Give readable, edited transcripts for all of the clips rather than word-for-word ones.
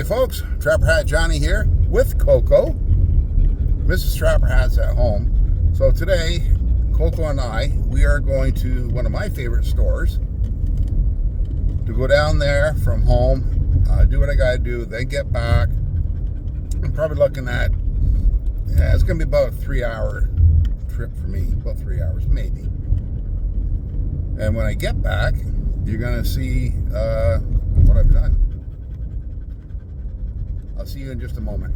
folks, Trapper Hat Johnny here with Coco. Mrs. Trapper Hat's at home. So today, Coco and I, we are going to one of my favorite stores to go down there from home, do what I gotta do, then get back. I'm probably looking at, it's gonna be about a 3-hour trip for me, about 3 hours maybe. And when I get back, you're gonna see what I've done. I'll see you in just a moment.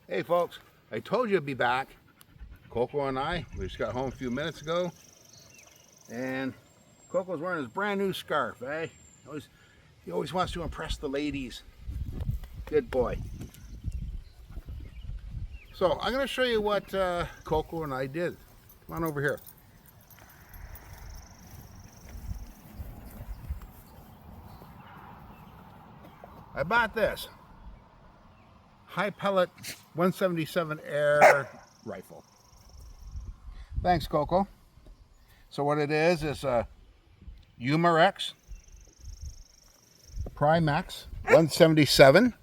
Hey folks, I told you I'd be back. Coco and I, we just got home a few minutes ago. And Coco's wearing his brand new scarf, eh? He always wants to impress the ladies. Good boy. So I'm going to show you what Coco and I did. Come on over here. I bought this high pellet 177 air rifle. Thanks, Coco. So what it is a Umarex Prymex 177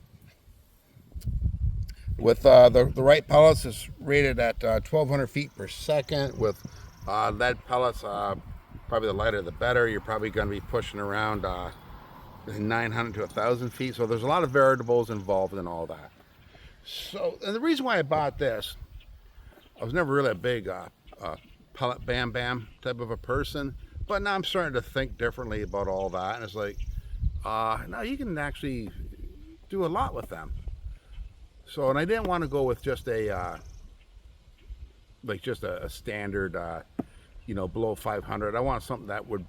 with the right pellets. Is rated at 1,200 feet per second with lead pellets. Probably the lighter the better. You're probably going to be pushing around 900 to 1,000 feet. So there's a lot of variables involved in all that. So, and the reason why I bought this, I was never really a big pellet bam bam type of a person, but now I'm starting to think differently about all that, and it's like now you can actually do a lot with them. So, and I didn't want to go with just a like just a standard below 500. I want something that would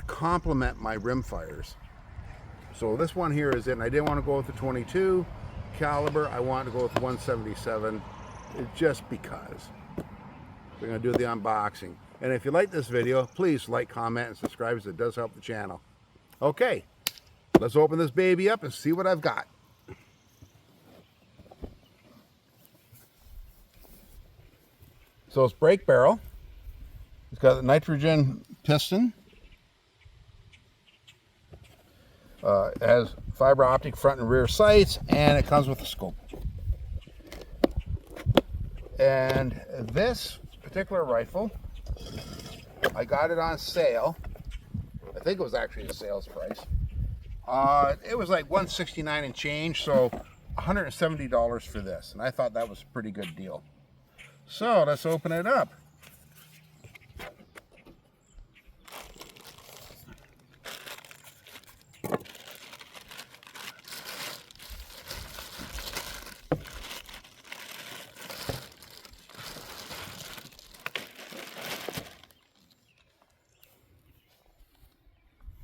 complement my rim fires. So this one here is it, and I didn't want to go with the 22 caliber. I wanted to go with 177 just because. We're going to do the unboxing. And if you like this video, please like, comment, and subscribe, as it does help the channel. Okay, let's open this baby up and see what I've got. So it's brake barrel. It's got a nitrogen piston. It has fiber optic front and rear sights, and it comes with a scope. And this particular rifle, I got it on sale. I think it was actually a sales price. It was like $169 and change, so $170 for this, and I thought that was a pretty good deal. So let's open it up.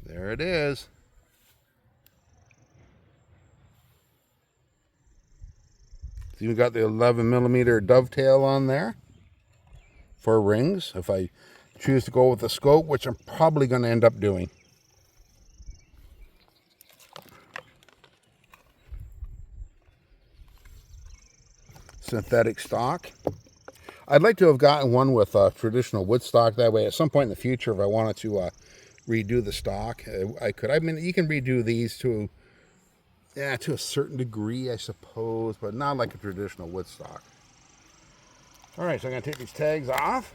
There it is. It's even got the 11mm dovetail on there for rings if I choose to go with the scope, which I'm probably going to end up doing. Synthetic stock. I'd like to have gotten one with traditional wood stock. That way, at some point in the future, if I wanted to redo the stock, I could. I mean, you can redo these to a certain degree, I suppose, but not like a traditional wood stock. All right, so I'm going to take these tags off.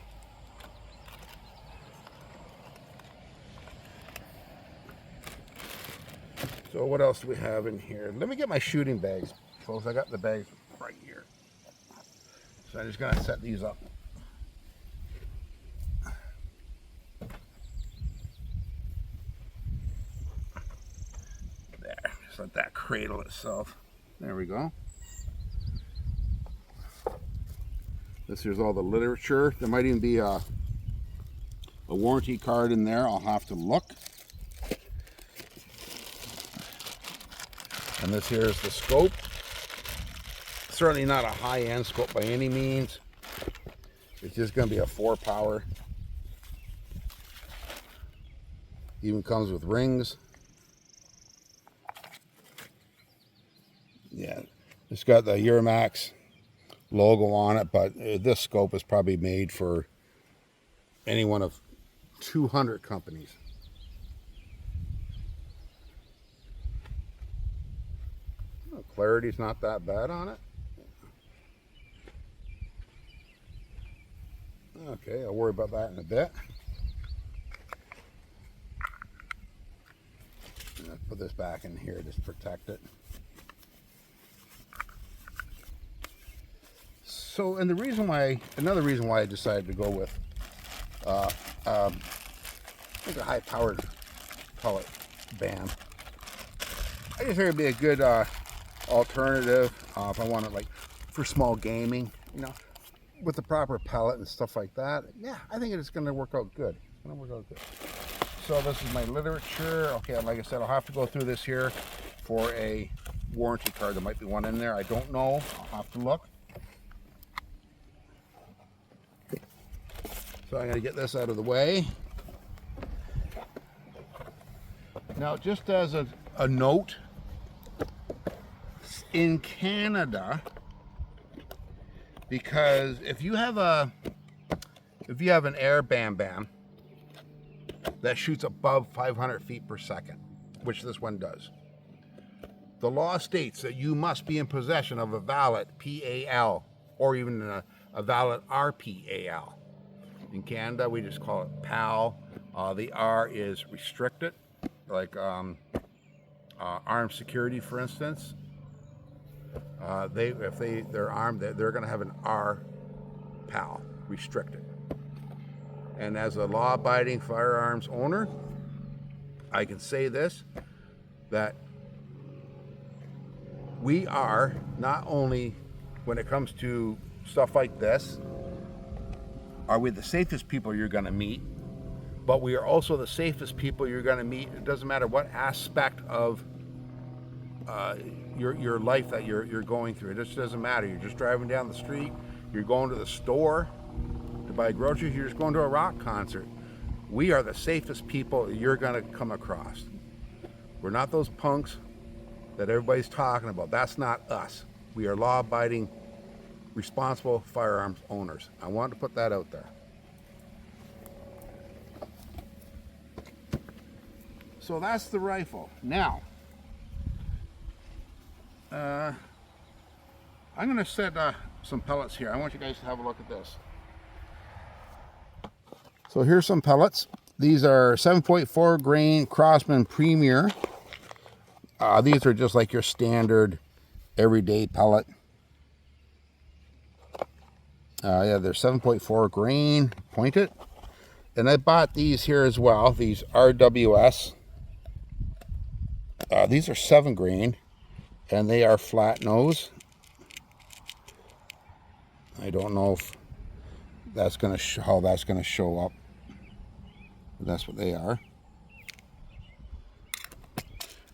So what else do we have in here? Let me get my shooting bags, folks. I got the bags right here. So I'm just going to set these up. Just let that cradle itself. There we go. This here's all the literature. There might even be a warranty card in there. I'll have to look. And this here is the scope. Certainly not a high-end scope by any means. It's just going to be a 4-power Even comes with rings. Yeah, it's got the Umarex logo on it, but this scope is probably made for any one of 200 companies. Oh, clarity's not that bad on it. Okay, I'll worry about that in a bit. I'll put this back in here just to protect it. So, and another reason why I decided to go with like a high-powered pellet band. I just figured it'd be a good alternative if I want it like for small gaming, you know, with the proper pellet and stuff like that. Yeah, I think it's going to work out good. It's going to work out good. So this is my literature. Okay, like I said, I'll have to go through this here for a warranty card. There might be one in there. I don't know. I'll have to look. So I'm going to get this out of the way. Now, just as a note, in Canada, because if you have an air bam bam that shoots above 500 feet per second, which this one does, the law states that you must be in possession of a valid PAL or even a valid RPAL. In Canada, we just call it PAL. The R is restricted, like armed security, for instance. If they're armed, they're going to have an R PAL, restricted. And as a law-abiding firearms owner, I can say this, that we are not only, when it comes to stuff like this, are we the safest people you're going to meet, but we are also the safest people you're going to meet. It doesn't matter what aspect of your life that you're going through. It just doesn't matter. You're just driving down the street, you're going to the store to buy groceries, you're just going to a rock concert. We are the safest people you're going to come across. We're not those punks that everybody's talking about. That's not us. We are law-abiding, responsible firearms owners. I wanted to put that out there. So that's the rifle. Now, I'm going to set some pellets here. I want you guys to have a look at this. So here's some pellets. These are 7.4 grain Craftsman Premier. These are just like your standard everyday pellet. Yeah, they're 7.4 grain pointed. And I bought these here as well, these RWS. These are 7 grain, and they are flat nose. I don't know if that's going to how that's going to show up. But that's what they are.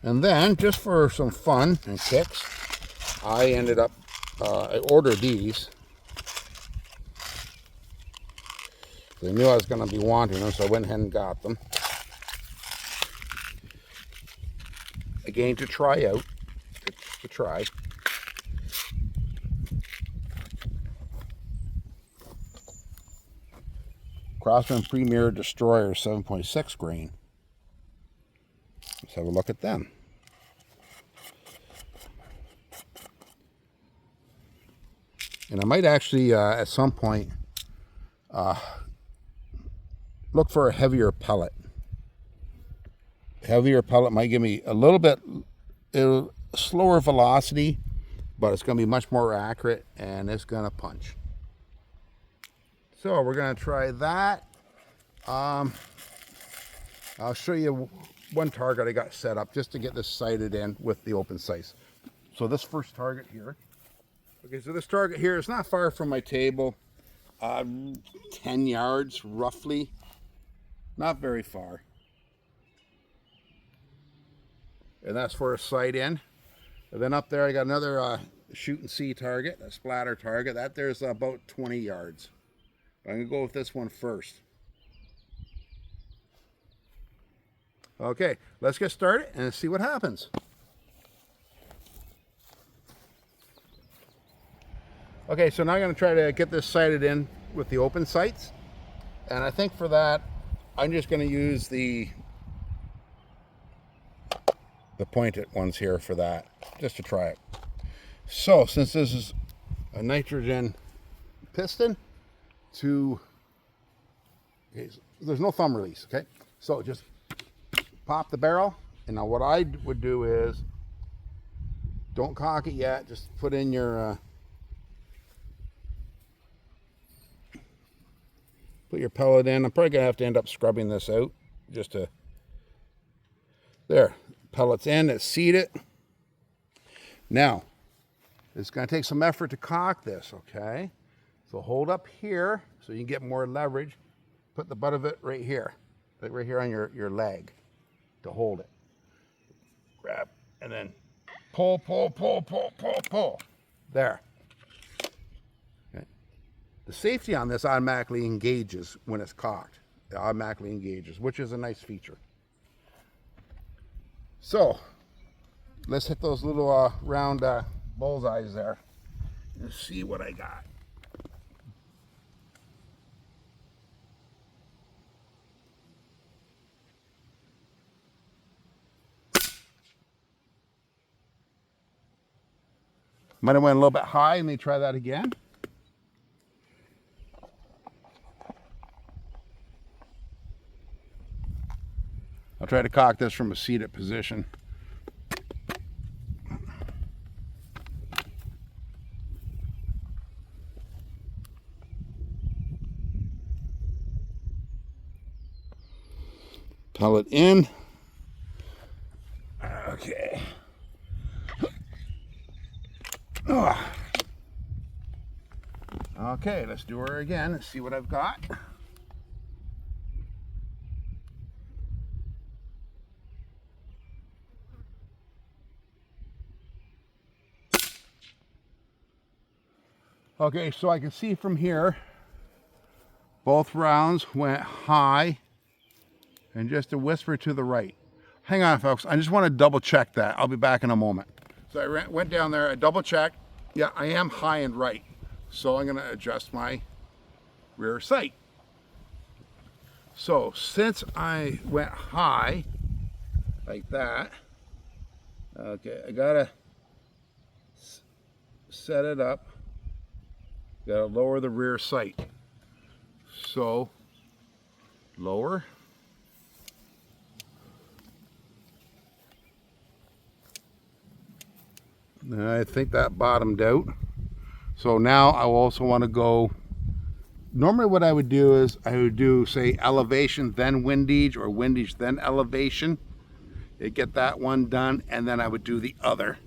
And then, just for some fun and kicks, I ended up, I ordered these. I knew I was going to be wanting them, so I went ahead and got them. Again, to try out, to try. Craftsman Premier Destroyer 7.6 grain. Let's have a look at them. And I might actually, at some point, look for a heavier pellet. Heavier pellet might give me a little bit slower velocity, but it's going to be much more accurate, and it's going to punch. So we're going to try that. I'll show you one target I got set up just to get this sighted in with the open sights. So this first target here. Okay, so this target here is not far from my table. 10 yards roughly. Not very far. And that's for a sight in. And then up there I got another shoot and see target, a splatter target. That there's about 20 yards. I'm going to go with this one first. Okay, let's get started and see what happens. Okay, so now I'm going to try to get this sighted in with the open sights. And I think for that, I'm just going to use the pointed ones here for that, just to try it. So since this is a nitrogen piston, okay, so there's no thumb release, okay? So just pop the barrel, and now what I would do is, don't cock it yet, just put in your put your pellet in. I'm probably gonna have to end up scrubbing this out just to, there, pellet's in, it's seated. Now, it's gonna take some effort to cock this, okay? So hold up here so you can get more leverage. Put the butt of it right here, like right here on your leg to hold it. Grab, and then pull, pull, pull, pull, pull, pull. There. Okay. The safety on this automatically engages when it's cocked. It automatically engages, which is a nice feature. So, let's hit those little round bullseyes there and see what I got. Might have went a little bit high. Let me try that again. I'll try to cock this from a seated position. Pellet in. Okay. Okay, let's do her again and see what I've got. Okay, so I can see from here, both rounds went high and just a whisper to the right. Hang on, folks. I just want to double check that. I'll be back in a moment. So I went down there, I double checked. Yeah, I am high and right. So I'm going to adjust my rear sight. So since I went high like that, okay, I got to set it up. Got to lower the rear sight. So lower. I think that bottomed out. So now I also want to go, normally what I would do is I would do, say, elevation then windage, or windage then elevation. You get that one done, and then I would do the other.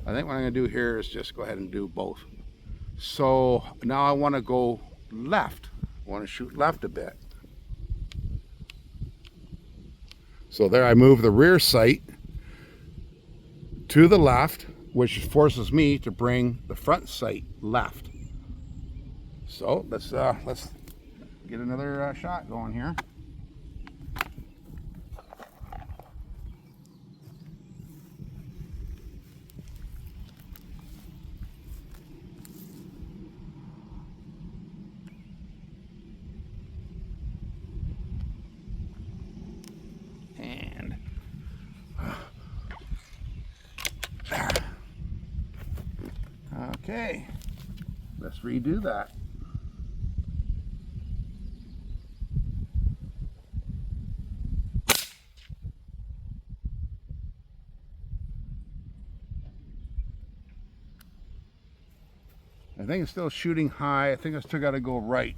I think what I'm going to do here is just go ahead and do both. So now I want to go left. I want to shoot left a bit. So there I move the rear sight to the left, which forces me to bring the front sight left. So let's get another shot going here. And okay, let's redo that. I think it's still shooting high. I think I still got to go right.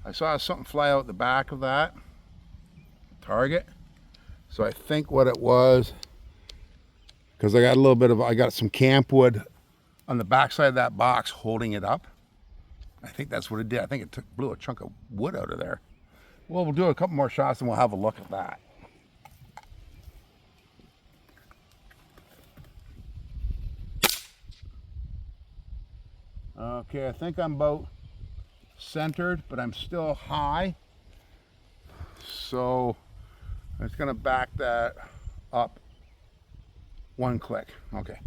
I saw something fly out the back of that target. So I think what it was, because I got a little bit of, I got some camp wood on the back side of that box holding it up. I think that's what it did. I think it blew a chunk of wood out of there. Well, we'll do a couple more shots and we'll have a look at that. Okay, I think I'm about centered, but I'm still high. So It's going to back that up one click. Okay,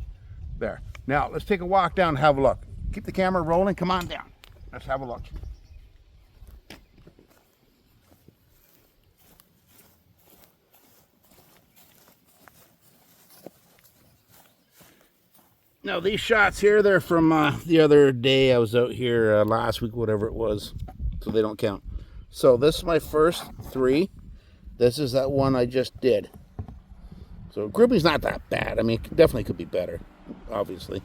there. Now let's take a walk down and have a look. Keep the camera rolling. Come on down. Let's have a look. Now these shots here, they're from the other day I was out here, last week, whatever it was, so they don't count. So this is my first 3. This is that one I just did. So grouping's not that bad. I mean, it definitely could be better, obviously.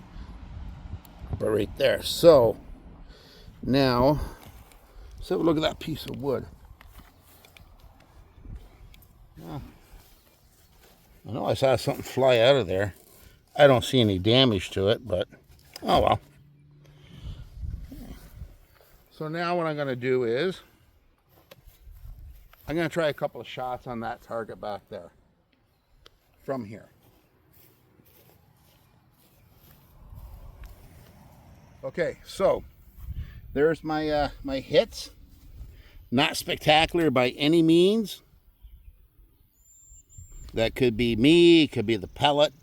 But right there. So now, let's have a look at that piece of wood. I know I saw something fly out of there. I don't see any damage to it, but oh well. So now what I'm going to do is I'm going to try a couple of shots on that target back there from here. Okay, so there's my my hits. Not spectacular by any means. That could be me, it could be the pellet.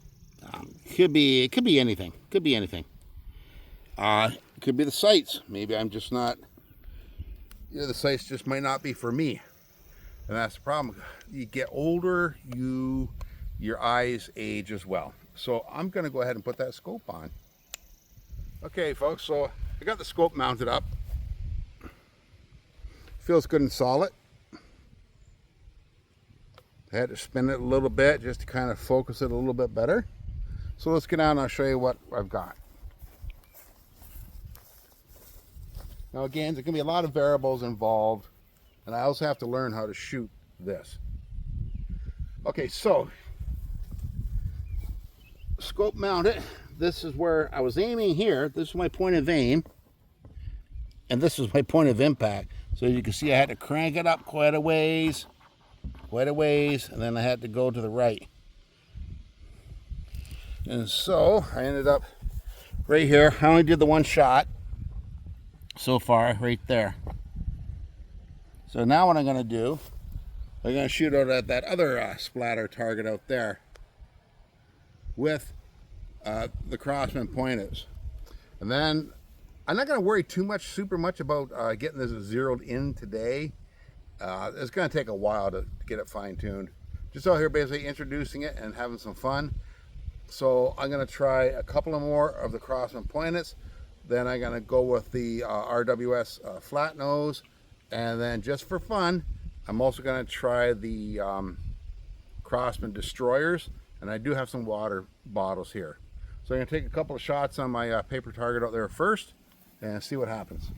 It could be anything. Could be anything. It could be the sights. Maybe I'm just not. The sights just might not be for me, and that's the problem. You get older, your eyes age as well. So I'm going to go ahead and put that scope on. Okay, folks. So I got the scope mounted up. Feels good and solid. I had to spin it a little bit just to kind of focus it a little bit better. So let's get down and I'll show you what I've got. Now again, there's going to be a lot of variables involved, and I also have to learn how to shoot this. Okay, so scope mounted. This is where I was aiming here. This is my point of aim, and this is my point of impact. So you can see I had to crank it up quite a ways, and then I had to go to the right. And so I ended up right here. I only did the one shot so far, right there. So now what I'm going to do, I'm going to shoot out at that other splatter target out there with the Crossman pointers. And then I'm not going to worry super much about getting this zeroed in today. It's going to take a while to get it fine-tuned. Just out here basically introducing it and having some fun. So I'm going to try a couple of more of the Crossman pointers. Then I'm going to go with the RWS flat nose. And then just for fun, I'm also going to try the Crossman destroyers. And I do have some water bottles here. So I'm going to take a couple of shots on my paper target out there first and see what happens.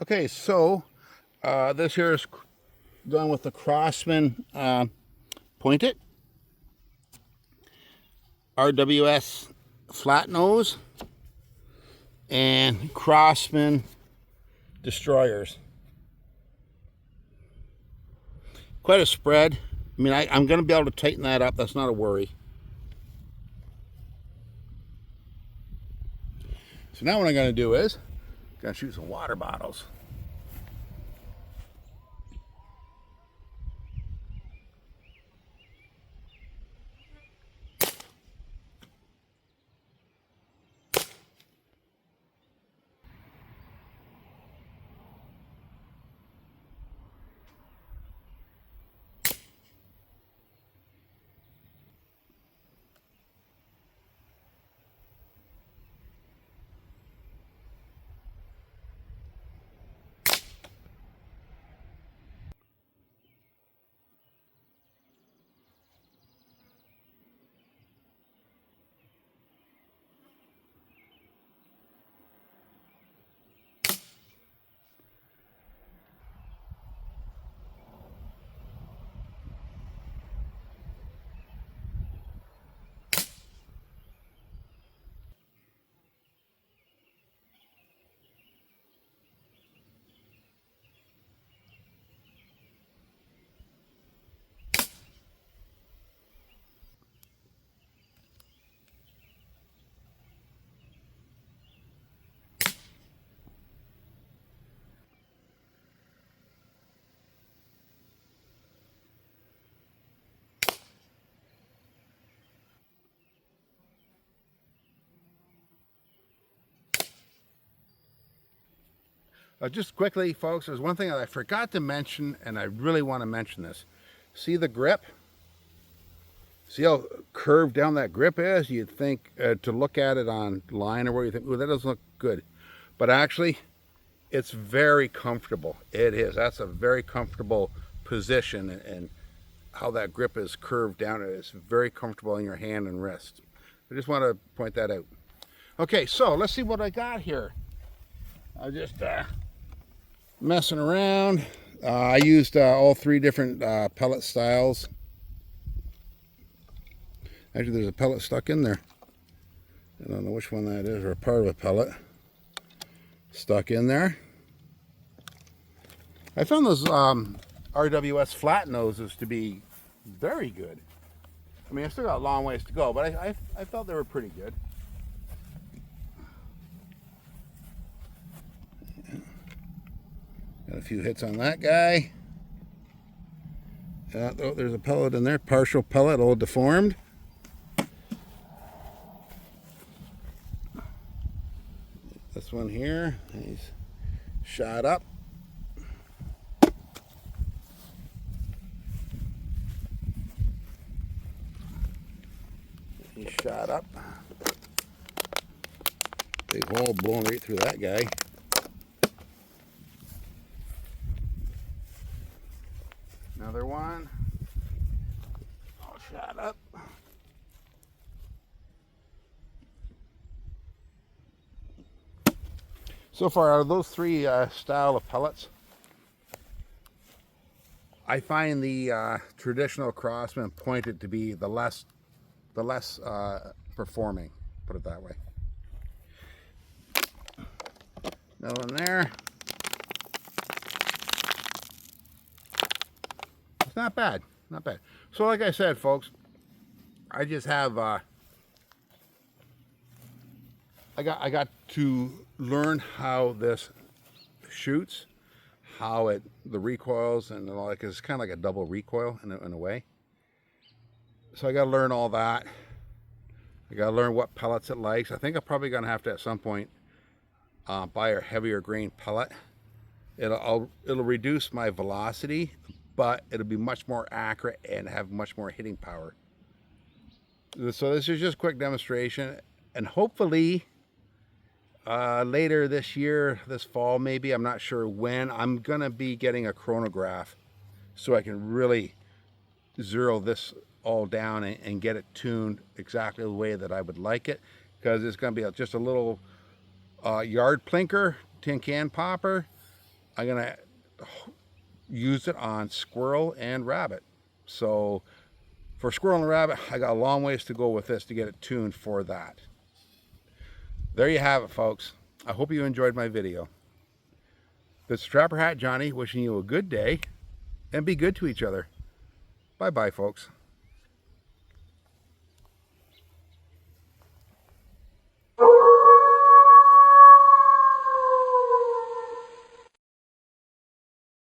Okay, so this here is done with the Crossman pointed RWS flat nose and Crossman destroyers. Quite a spread. I mean, I'm going to be able to tighten that up. That's not a worry. So now what I'm going to do is I'm going to shoot some water bottles. Just quickly, folks, there's one thing that I forgot to mention, and I really want to mention this. See the grip? See how curved down that grip is? You'd think to look at it online or where you think, oh, that doesn't look good. But actually, it's very comfortable. It is. That's a very comfortable position, and how that grip is curved down. It's very comfortable in your hand and wrist. I just want to point that out. Okay, so let's see what I got here. I'm just messing around. I used all three different pellet styles. Actually, there's a pellet stuck in there. I don't know which one that is, or a part of a pellet stuck in there. I found those RWS flat noses to be very good. I mean, I still got a long ways to go, but I felt they were pretty good. Got a few hits on that guy. Oh, there's a pellet in there, partial pellet, all deformed. This one here, he's shot up. He's shot up. Big hole blown right through that guy. Another one. All shot up. So far, out of those three style of pellets, I find the traditional Crossman pointed to be the less performing, put it that way. Another one there. It's not bad, not bad. So like I said, folks, I just have I got to learn how this shoots, how the recoils and all that, because it's kind of like a double recoil in a way. So I got to learn all that. I got to learn what pellets it likes. I think I'm probably going to have to at some point buy a heavier grain pellet. It'll reduce my velocity, but it'll be much more accurate and have much more hitting power. So this is just a quick demonstration, and hopefully later this year, this fall maybe, I'm not sure when, I'm gonna be getting a chronograph so I can really zero this all down and get it tuned exactly the way that I would like it, because it's gonna be just a little yard plinker, tin can popper. I'm gonna use it on squirrel and rabbit. So for squirrel and rabbit, I got a long ways to go with this to get it tuned for that. There you have it, folks. I hope you enjoyed my video. This is Trapper Hat Johnny wishing you a good day, and be good to each other. Bye-bye, folks.